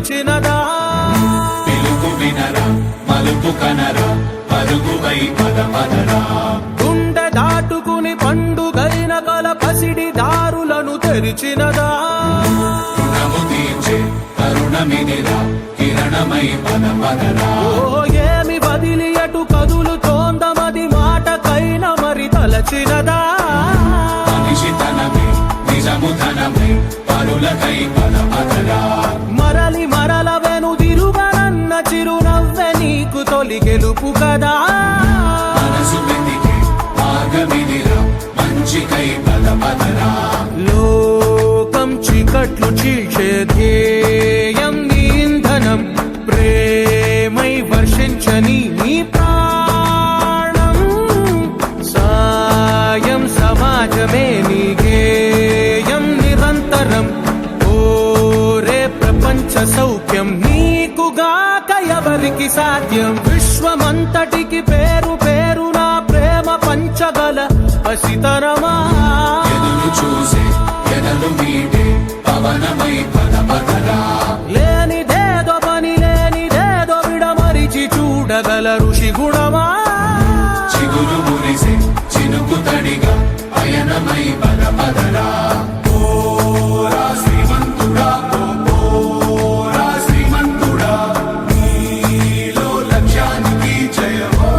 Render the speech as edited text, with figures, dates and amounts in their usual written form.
పిలిచినదా పిలుపు వినరా మలుపు కనరా పరుగువై పద పదరా గుండె దాటుకుని పండుగైన కల పసిడి దారులను తెరిచినదా రుణము తీర్చే కరుణమిదిరా కిరణమై పద పదరా ఓ ఏమి వదిలి అటు కదులుతోందమది మాటకైన మరి తలచినదా మనిషి తనమే నిజము ధనమే పరులకై పద పదరా మరలి మరల వెనుదిరుగనన్న చిరునవ్వె నీకు తొలి గెలుపు కదా మనసు వెతికే మార్గమిదిరా మంచికై పద పదరా లోకం చీకట్లు చీల్చే ధ్యేయం నీ ఇంధనం ప్రేమై వర్షించని నీ ప్రాణం సాయం సమాజమే నీ గేయం నిరంతరం ఓరే ప్రపంచ సౌఖ్యం నీకుగాక ఎవరికి సాధ్యం విశ్వమంతటికి పేరు పేరు నా ప్రేమ పంచగల పసితరమా ఎదురు చూసే ఎదలు మీటే పవనమై పద పదరా లేనిదేదో పని లేనిదేదో విడమరిచి చూడగల ఋషి గుణమా చిగురు మురిసే చినుకు తడిగా పయనమై పద పదరా ఓరా శ్రీమంతుడా ఓరా శ్రీమంతుడా నీలో లక్ష్యానికి జయమో